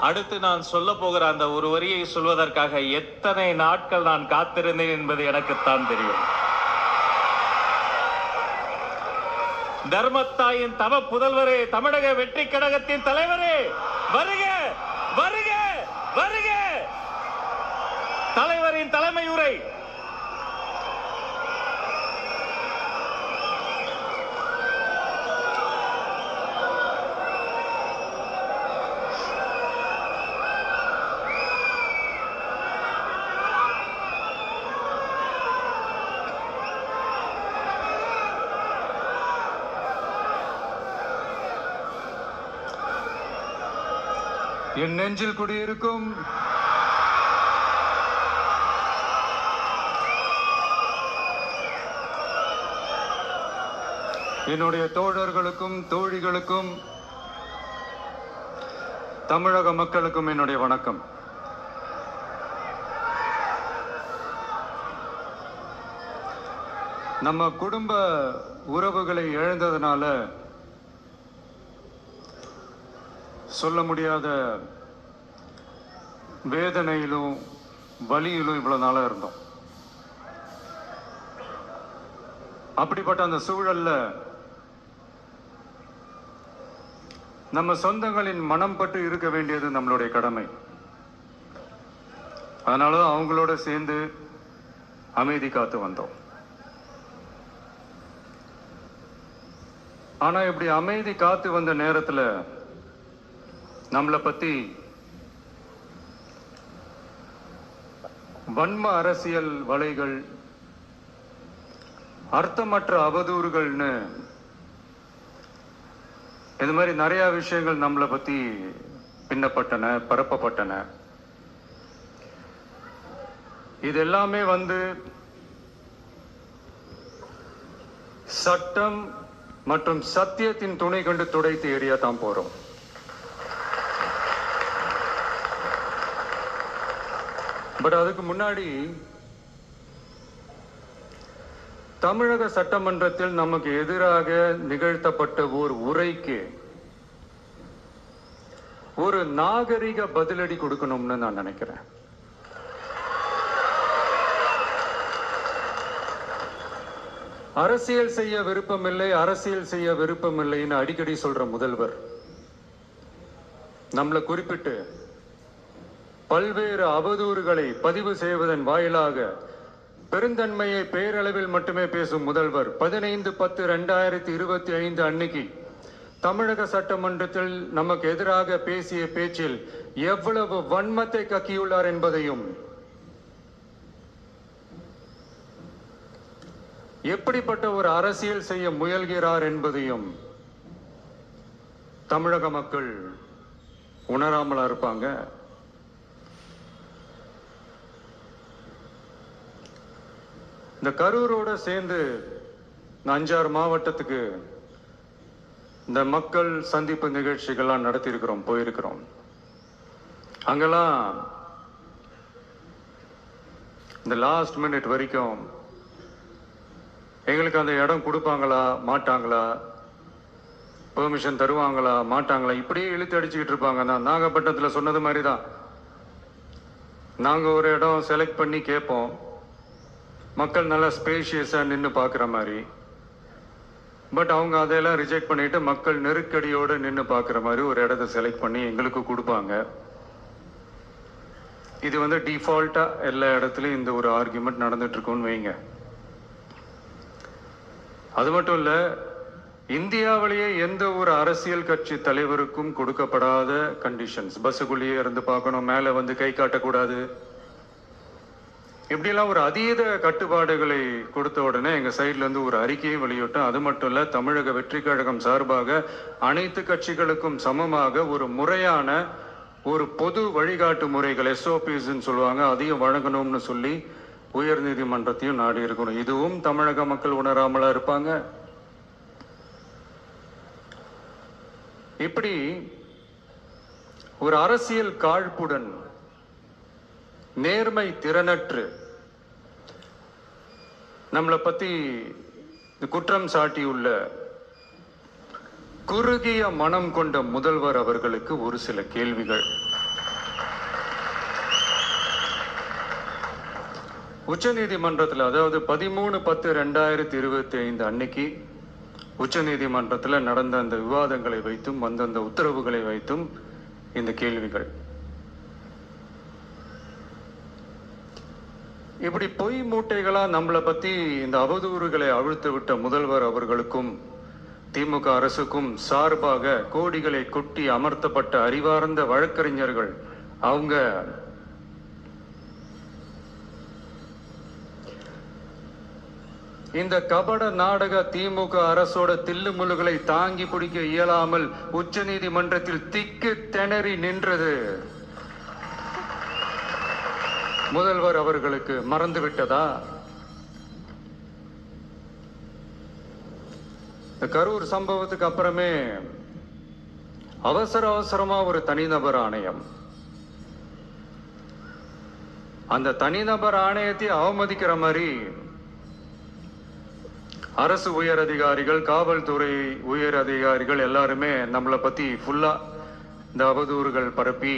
அடுத்து நான் சொல்ல போகிற அந்த ஒரு வரியை சொல்வதற்காக எத்தனை நாட்கள் நான் காத்திருந்தேன் என்பது எனக்குத்தான் தெரியும். தர்மத்தாயின் தவ புதல்வரே, தமிழக வெற்றி கழகத்தின் தலைவரே, வருக வருக வருக. தலைவரின் தலைமை உரை. என் நெஞ்சில் குடியிருக்கும் என்னுடைய தோழர்களுக்கும் தோழிகளுக்கும் தமிழக மக்களுக்கும் என்னுடைய வணக்கம். நம்ம குடும்ப உறவுகளை இழந்ததுனால சொல்ல முடியாத வேதனையிலும் வலியிலும் இவ்வளவு நாளா இருந்தோம். அப்படிப்பட்ட அந்த சூழல்ல நம்ம சொந்தங்களின் மனம் பட்டு இருக்க வேண்டியது நம்மளுடைய கடமை. அதனால அவங்களோட சேர்ந்து அமைதி காத்து வந்தோம். ஆனா இப்படி அமைதி காத்து வந்த நேரத்துல நம்மளை பத்தி வன்ம அரசியல் வலைகள், அர்த்தமற்ற அவதூறுகள்னு இது மாதிரி நிறைய விஷயங்கள் நம்மளை பத்தி பின்னப்பட்டன, பரப்பப்பட்டன. இது எல்லாமே சட்டம் மற்றும் சத்தியத்தின் துணை கொண்டு துடைத்து எறிய தான் போறோம். பட் அதுக்கு முன்னாடி தமிழக சட்டமன்றத்தில் நமக்கு எதிராக நிகழ்த்தப்பட்ட ஒரு உரைக்கு ஒரு நாகரிக பதிலடி கொடுக்கணும்னு நான் நினைக்கிறேன். அரசியல் செய்ய விருப்பமில்லை, அரசியல் செய்ய விருப்பமில்லைன்னு அடிக்கடி சொல்ற முதல்வர் நம்மளை குறிப்பிட்டு பல்வேறு அவதூறுகளை பதிவு செய்வதன் வாயிலாக பெருந்தன்மையை பேரளவில் மட்டுமே பேசும் முதல்வர் 15/10/2025 அன்னைக்கு தமிழக சட்டமன்றத்தில் நமக்கு எதிராக பேசிய பேச்சில் எவ்வளவு வன்மத்தை கக்கியுள்ளார் என்பதையும், எப்படிப்பட்ட ஒரு அரசியல் செய்ய முயல்கிறார் என்பதையும் தமிழக மக்கள் உணராமலா இருப்பாங்க. இந்த கரூரோட சேர்ந்து 5-6 மாவட்டத்துக்கு இந்த மக்கள் சந்திப்பு நிகழ்ச்சிகள்லாம் நடத்தியிருக்கிறோம், போயிருக்கிறோம். அங்கெல்லாம் இந்த லாஸ்ட் மினிட் வரைக்கும் எங்களுக்கு அந்த இடம் கொடுப்பாங்களா மாட்டாங்களா, பெர்மிஷன் தருவாங்களா மாட்டாங்களா, இப்படியே இழுத்து அடிச்சுக்கிட்டு இருப்பாங்க. நான் நாகப்பட்டினத்தில் சொன்னது மாதிரி தான். நாங்கள் ஒரு இடம் செலக்ட் பண்ணி கேட்போம், மக்கள் நல்லா ஸ்பேஷியஸாக நின்று பார்க்குற மாதிரி. பட் அவங்க அதையெல்லாம் ரிஜெக்ட் பண்ணிட்டு மக்கள் நெருக்கடியோடு நின்று பார்க்குற மாதிரி ஒரு இடத்த செலக்ட் பண்ணி எங்களுக்கு கொடுப்பாங்க. இது டிஃபால்ட்டாக எல்லா இடத்துலையும் இந்த ஒரு ஆர்கியூமெண்ட் நடந்துட்டு இருக்கும்னு வைங்க. அது மட்டும் இல்லை, இந்தியாவிலேயே எந்த ஒரு அரசியல் கட்சி தலைவருக்கும் கொடுக்கப்படாத கண்டிஷன்ஸ். பஸ்ஸுக்குள்ளேயே இருந்து பார்க்கணும், மேலே கை காட்டக்கூடாது, இப்படியெல்லாம் ஒரு அதீத கட்டுப்பாடுகளை கொடுத்த உடனே எங்கள் சைட்லேருந்து ஒரு அறிக்கையும் வெளியிட்டோம். அது மட்டும் இல்லை, தமிழக வெற்றி கழகம் சார்பாக அனைத்து கட்சிகளுக்கும் சமமாக ஒரு முறையான ஒரு பொது வழிகாட்டு முறைகள், SOPஸ்ன்னு சொல்லுவாங்க, அதையும் வழங்கணும்னு சொல்லி உயர் நீதிமன்றத்தையும் நாடி இருக்கணும். இதுவும் தமிழக மக்கள் உணராமலா இருப்பாங்க. இப்படி ஒரு அரசியல் காழ்ப்புடன், நேர்மை திறனற்று நம்மளை பத்தி குற்றம் சாட்டியுள்ள குறுகிய மனம் கொண்ட முதல்வர் அவர்களுக்கு ஒரு சில கேள்விகள். உச்சநீதிமன்றத்தில், அதாவது 13/10/2025 அன்னைக்கு உச்சநீதிமன்றத்தில் நடந்த அந்த விவாதங்களை வைத்தும் வந்த உத்தரவுகளை வைத்தும் இந்த கேள்விகள். இப்படி பொய் மூட்டைகளா நம்மளை பத்தி இந்த அவதூறுகளை அவிழ்த்து விட்ட முதல்வர் அவர்களுக்கும் திமுக அரசுக்கும் சார்பாக கோடிகளை கொட்டி அமர்த்தப்பட்ட அறிவார்ந்த வழக்கறிஞர்கள் அவங்க இந்த கபட நாடக திமுக அரசோட தில்லுமுல்லுகளை தாங்கி பிடிக்க இயலாமல் உச்ச நீதிமன்றத்தில் திக்கு திணறி நின்றது முதல்வர் அவர்களுக்கு மறந்துவிட்டதா? கரூர் சம்பவத்துக்கு அப்புறமே அவசரமா ஒரு தனிநபர் ஆணையம், அந்த தனிநபர் ஆணையத்தை அவமதிக்கிற மாதிரி அரசு உயர் அதிகாரிகள், காவல்துறை உயர் அதிகாரிகள் எல்லாருமே நம்மளை பத்தி ஃபுல்லா இந்த அவதூறுகள் பரப்பி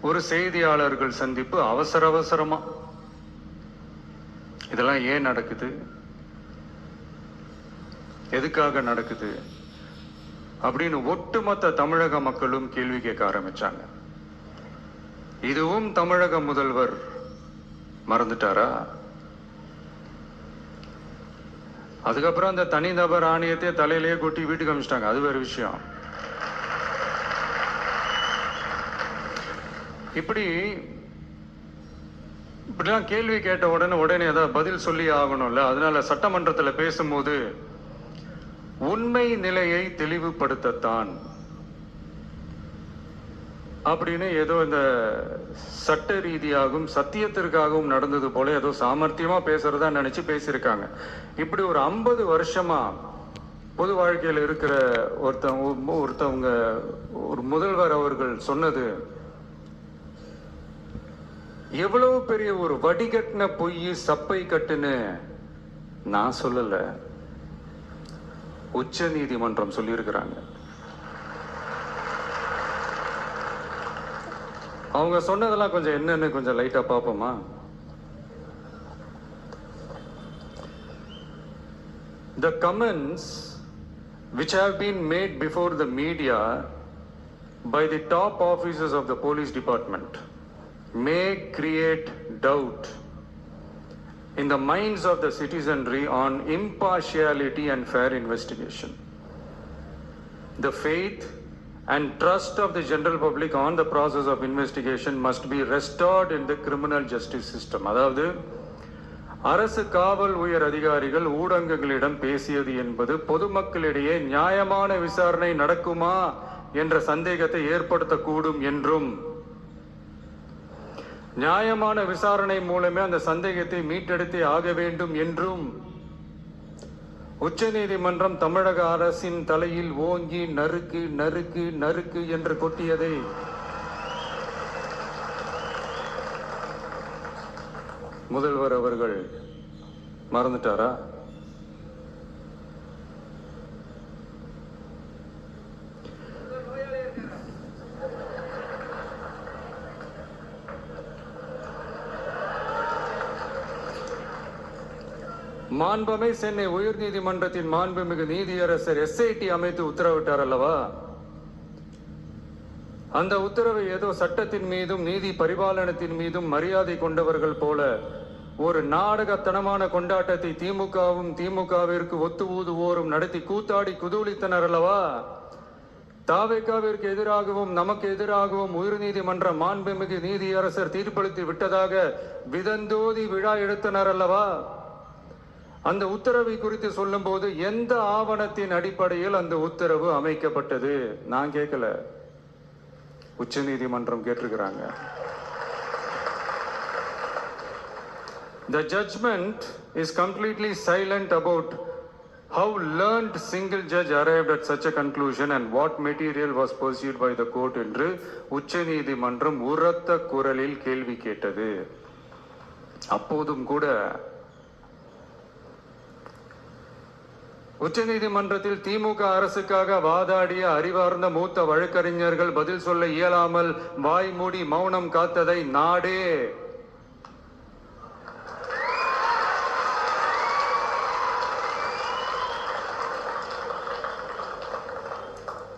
ஒரு செய்தியாளர்கள் சந்திப்பு அவசரமா. இதெல்லாம் ஏன் நடக்குது, எதுக்காக நடக்குது அப்படின்னு ஒட்டுமொத்த தமிழக மக்களும் கேள்வி கேட்க ஆரம்பிச்சாங்க. இதுவும் தமிழக முதல்வர் மறந்துட்டாரா? அதுக்கப்புறம் அந்த தனிநபர் ஆணையத்தை தலையிலேயே கொட்டி வீட்டுக்கு அனுப்பிச்சிட்டாங்க. அது வேற விஷயம். இப்படிலாம் கேள்வி கேட்ட உடனே ஏதாவது பதில் சொல்லி ஆகணும்ல. அதனால சட்டமன்றத்தில் பேசும்போது உண்மை நிலையை தெளிவுபடுத்தத்தான் அப்படின்னு ஏதோ இந்த சட்ட ரீதியாகவும் சத்தியத்திற்காகவும் நடந்தது போல ஏதோ சாமர்த்தியமா பேசுறதா நினைச்சு பேசியிருக்காங்க. இப்படி ஒரு 50 வருஷமா பொது வாழ்க்கையில் இருக்கிற ஒருத்தவங்க ஒரு முதல்வர் அவர்கள் சொன்னது எவ்வளவு பெரிய ஒரு வடிகட்டின பொய், சப்பை கட்டுன்னு நான் சொல்லல, உச்ச நீதிமன்றம் சொல்லியிருக்கிறாங்க. அவங்க சொன்னதெல்லாம் கொஞ்சம் என்னன்னு கொஞ்சம் லைட்டா பார்ப்போமா? The comments which have been made before the media by the top officers of the police department may create doubt in the minds of the citizenry on impartiality and fair investigation. The faith and trust of the general public on the process of investigation must be restored in the criminal justice system. அதாவது அரசு காவல் உயர் அதிகாரிகள் ஊடகங்களிடம் பேசியது என்பது பொதுமக்களிடையே நியாயமான விசாரணை நடக்குமா என்ற சந்தேகத்தை ஏற்படுத்தக்கூடும் என்றும், நியாயமான விசாரணை மூலமே அந்த சந்தேகத்தை மீட்டெடுத்தே ஆக வேண்டும் என்றும் உச்ச நீதிமன்றம் தமிழக அரசின் தலையில் ஓங்கி நறுக்கு நறுக்கு நறுக்கு என்று கொட்டியதை முதல்வர் அவர்கள் மறந்துட்டாரா? மாண்புமை சென்னை உயர் நீதிமன்றத்தின் மாண்புமிகு நீதியரசர் SIT அமைத்து உத்தரவிட்டார் அல்லவா? அந்த உத்தரவை ஏதோ சட்டத்தின் மீதும் நீதி பரிபாலனத்தின் மீதும் மரியாதை கொண்டவர்கள் போல ஒரு நாடகத்தனமான கொண்டாட்டத்தை திமுகவிற்கு ஒத்து ஊதுவோரும் நடத்தி கூத்தாடி குதூளித்தனர் அல்லவா? தாவேகாவிற்கு எதிராகவும் நமக்கு எதிராகவும் உயர் நீதிமன்ற மாண்புமிகு நீதியரசர் தீர்ப்பளித்து விட்டதாக விதந்தோதி விழா எடுத்தனர் அல்லவா? அந்த உத்தரவை குறித்து சொல்லும் போது எந்த ஆவணத்தின் அடிப்படையில் அந்த உத்தரவு அமைக்கப்பட்டது? நான் கேட்கல, உச்ச நீதிமன்றம் கேட்டிருக்கிறாங்க. The judgment is completely silent about how learned single judge arrived at such a conclusion and what material was pursued by the court என்று உச்ச நீதிமன்றம் உரத்த குரலில் கேள்வி கேட்டது. அப்போதும் கூட உச்ச நீதிமன்றத்தில் திமுக அரசுக்காக வாதாடிய அறிவார்ந்த மூத்த வழக்கறிஞர்கள் பதில் சொல்ல இயலாமல் வாய் மூடி மௌனம் காத்ததை நாடே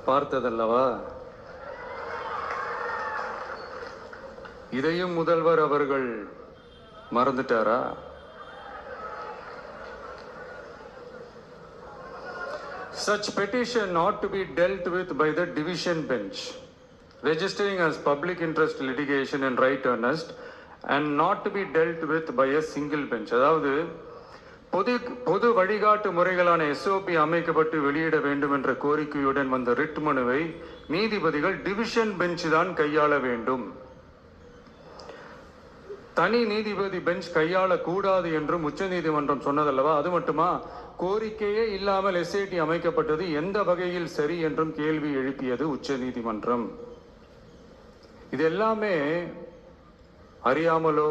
பார்த்ததல்லவா? இதையும் முதல்வர் அவர்கள் மறந்துட்டாரா? Such petition ought to be dealt with by the division bench, registering as public interest litigation in right earnest and not to be dealt with by a single bench. அதாவது பொது வழிகாட்டு முறைகளான SOP அமைக்கப்பட்டு வெளியிட வேண்டும் என்ற கோரிக்கையுடன் வந்த ரிட் மனுவை நீதிபதிகள் டிவிஷன் பெஞ்ச் தான் கையாள வேண்டும். தனி நீதிபதி பெஞ்ச் கையாளக்கூடாது என்றும் உச்ச நீதிமன்றம் சொன்னதல்லவா? அது மட்டுமா, கோரிக்கையே இல்லாமல் SIT அமைக்கப்பட்டது எந்த வகையில் சரி என்றும் கேள்வி எழுப்பியது உச்ச நீதிமன்றம். இது எல்லாமே அறியாமலோ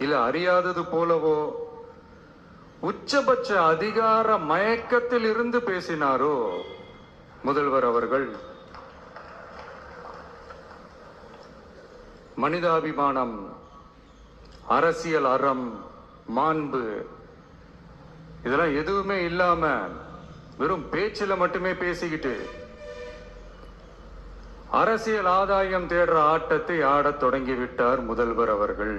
இல்ல அறியாதது போலவோ உச்சபட்ச அதிகார மயக்கத்தில் இருந்து பேசினாரோ முதல்வர் அவர்கள்? மனிதாபிமானம், அரசியல் அறம், மாண்பு இதெல்லாம் எதுவுமே இல்லாம வெறும் பேச்சில மட்டுமே பேசிக்கிட்டு அரசியல் ஆதாயம் தேடுற ஆட்டத்தை ஆடத் தொடங்கிவிட்டார் முதல்வர் அவர்கள்.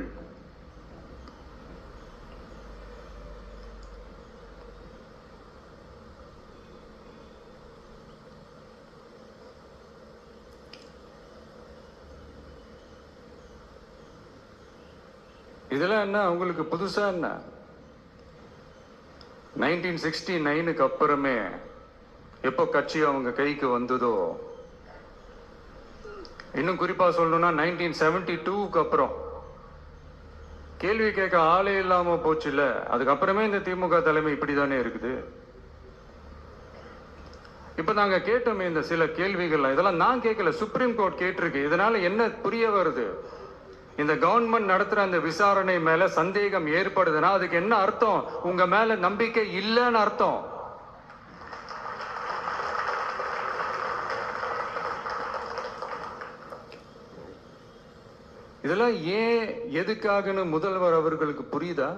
இதெல்லாம் என்ன உங்களுக்கு புதுசா என்ன? 1969க்கு அப்புறமே எப்போ கட்சி அவங்க கைக்கு வந்ததோ, இன்னும் குறிப்பா சொல்லணும்னா 1972க்கு அப்புறம் கேள்வி கேட்க ஆளே இல்லாம போச்சுல்ல, அதுக்கப்புறமே இந்த திமுக தலைமை இப்படிதானே இருக்குது. இப்ப நாங்க கேட்டோமே இந்த சில கேள்விகள், இதெல்லாம் நான் கேட்கல, சுப்ரீம் கோர்ட் கேட்டிருக்கு. இதனால என்ன புரிய வருது? இந்த கவர்மெண்ட் நடத்துற அந்த விசாரணை மேல சந்தேகம் ஏற்படுதுன்னா அதுக்கு என்ன அர்த்தம்? உங்க மேல நம்பிக்கை இல்லைன்னு அர்த்தம். இதெல்லாம் ஏன் எதுக்காகன்னு முதல்வர் அவர்களுக்கு புரியுதா?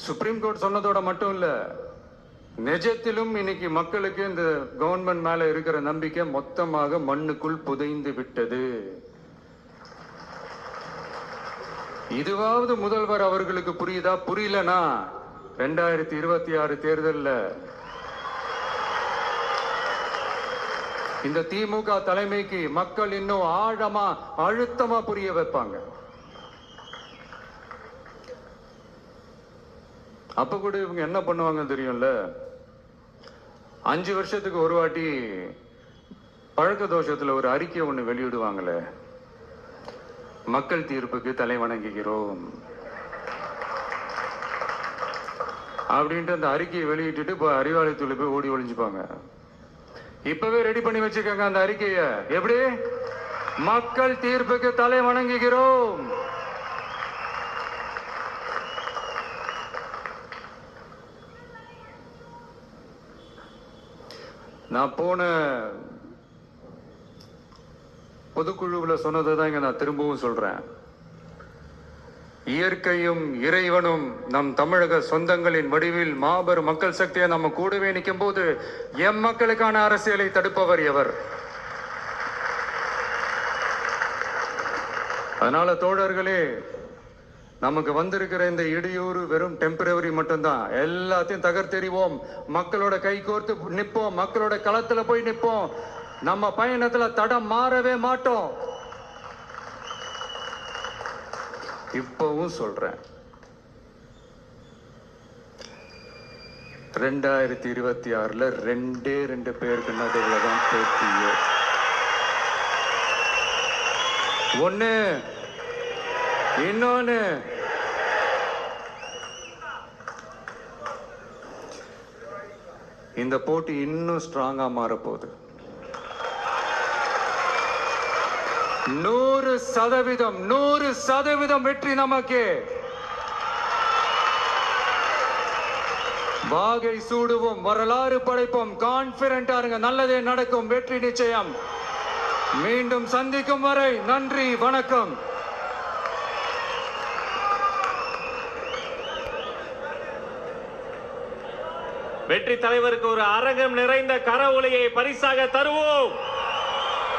சுப்ரீம் கோர்ட் சொன்னதோட மட்டும் இல்ல, நிஜத்திலும் இன்னைக்கு மக்களுக்கு இந்த கவர்மெண்ட் மேல இருக்கிற நம்பிக்கை மொத்தமாக மண்ணுக்குள் புதைந்து விட்டது. இதுவாவது முதல்வர் அவர்களுக்கு புரியுதா? புரியலனா 2026 தேர்தல்ல இந்த திமுக தலைமைக்கு மக்கள் இன்னும் ஆழமா அழுத்தமா புரிய வைப்பாங்க. அப்ப கூட இவங்க என்ன பண்ணுவாங்க தெரியும்ல, 5 வருஷத்துக்கு ஒரு வாட்டி பழக்க தோஷத்துல ஒரு அறிக்கை ஒண்ணு வெளியிடுவாங்களே, மக்கள் தீர்ப்புக்கு தலை வணங்குகிறோம் அப்படின்ட்டு அந்த அறிக்கையை வெளியிட்டு இப்போ அறிவாலயத்துல போய் ஓடி ஒளிஞ்சுப்பாங்க. இப்பவே ரெடி பண்ணி வச்சுக்கோங்க அந்த அறிக்கைய. எப்படி? மக்கள் தீர்ப்புக்கு தலை வணங்குகிறோம். நான் போன பொதுக்குழுவில் சொன்னதை தான் இங்க நான் திரும்பவும் சொல்றேன். இயற்கையும் இறைவனும் நம் தமிழக சொந்தங்களின் வடிவில் மாபெரும் மக்கள் சக்தியை நம்ம கூடவே நிற்கும் போது எம் மக்களுக்கான அரசியலை தடுப்பவர் எவர்? அதனால தோழர்களே, நமக்கு வந்திருக்கிற இந்த இடையூறு வெறும் டெம்பரவரி மட்டும்தான். எல்லாத்தையும் தகர்த்தெறிவோம், மக்களோட கை கோர்த்து நிற்போம், மக்களோட களத்துல போய் நிற்போம். நம்ம பயணத்துல தடம் மாறவே மாட்டோம். இப்பவும் சொல்றேன், 2026ல 2 பேருக்கு நடுவுலதான் போட்டியே. ஒண்ணு, இன்னொன்னு இந்த போட்டி இன்னும் ஸ்ட்ராங்கா மாறப்போகுது. 100% வெற்றி நமக்கு. வாகை சூடுவோம், வரலாறு படைப்போம், கான்பிடண்டா இருங்க, நல்லதே நடக்கும், வெற்றி நிச்சயம். மீண்டும் சந்திக்கும் வரை நன்றி, வணக்கம். வெற்றி தலைவருக்கு ஒரு அரங்கம் நிறைந்த கரவொலியை பரிசாக தருவோம்.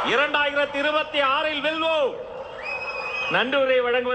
2026 வெல்வோம். நன்றியுரை வழங்குவது